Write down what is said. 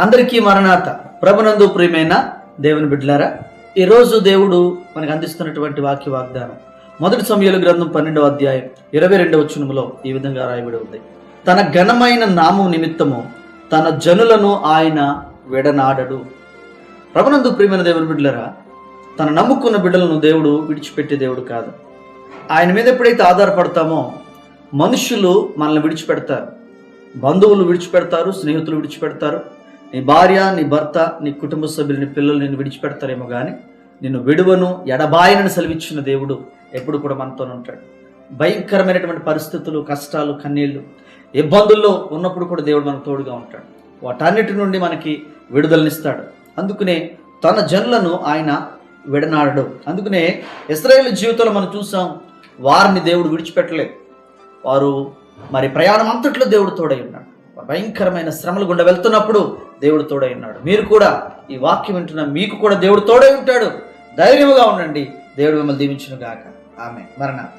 అందరికీ మరణాత. ప్రభునందు ప్రియమైన దేవుని బిడ్డలారా, ఈరోజు దేవుడు మనకు అందిస్తున్నటువంటి వాక్య వాగ్దానం మొదటి సమూయేలు గ్రంథం 12వ అధ్యాయం 22వ వచనములో ఈ విధంగా రాయబడి ఉంది. తన ఘనమైన నామం నిమిత్తము తన జనులను ఆయన విడనాడడు. ప్రభునందు ప్రియమైన దేవుని బిడ్డలారా, తన నమ్ముకున్న బిడ్డలను దేవుడు విడిచిపెట్టే దేవుడు కాదు. ఆయన మీద ఎప్పుడైతే ఆధారపడతామో మనుషులు మనల్ని విడిచిపెడతారు, బంధువులు విడిచిపెడతారు, స్నేహితులు విడిచిపెడతారు, నీ భార్య, నీ భర్త, నీ కుటుంబ సభ్యులు, నీ పిల్లలు నిన్ను విడిచిపెడతారేమో కానీ నిన్ను విడువను ఎడబాయనని సెలవిచ్చిన దేవుడు ఎప్పుడు కూడా మనతో ఉంటాడు. భయంకరమైనటువంటి పరిస్థితులు, కష్టాలు, కన్నీళ్లు, ఇబ్బందుల్లో ఉన్నప్పుడు కూడా దేవుడు మనకు తోడుగా ఉంటాడు. వాటన్నిటి నుండి మనకి విడుదలనిస్తాడు. అందుకనే తన జనులను ఆయన విడనాడడు. అందుకనే ఇశ్రాయేలు జీవితంలో మనం చూసాం, వారిని దేవుడు విడిచిపెట్టలేదు. వారు మరి ప్రయాణం అంతట్లో దేవుడు తోడై ఉన్నాడు. భయంకరమైన శ్రమలు గుండా వెళ్తున్నప్పుడు దేవుడు తోడై ఉన్నాడు. మీరు కూడా ఈ వాక్యం వింటున్న మీకు కూడా దేవుడు తోడై ఉంటాడు. ధైర్యముగా ఉండండి. దేవుడు మిమ్మల్ని దీవించును గాక. ఆమేన్. మరణాత.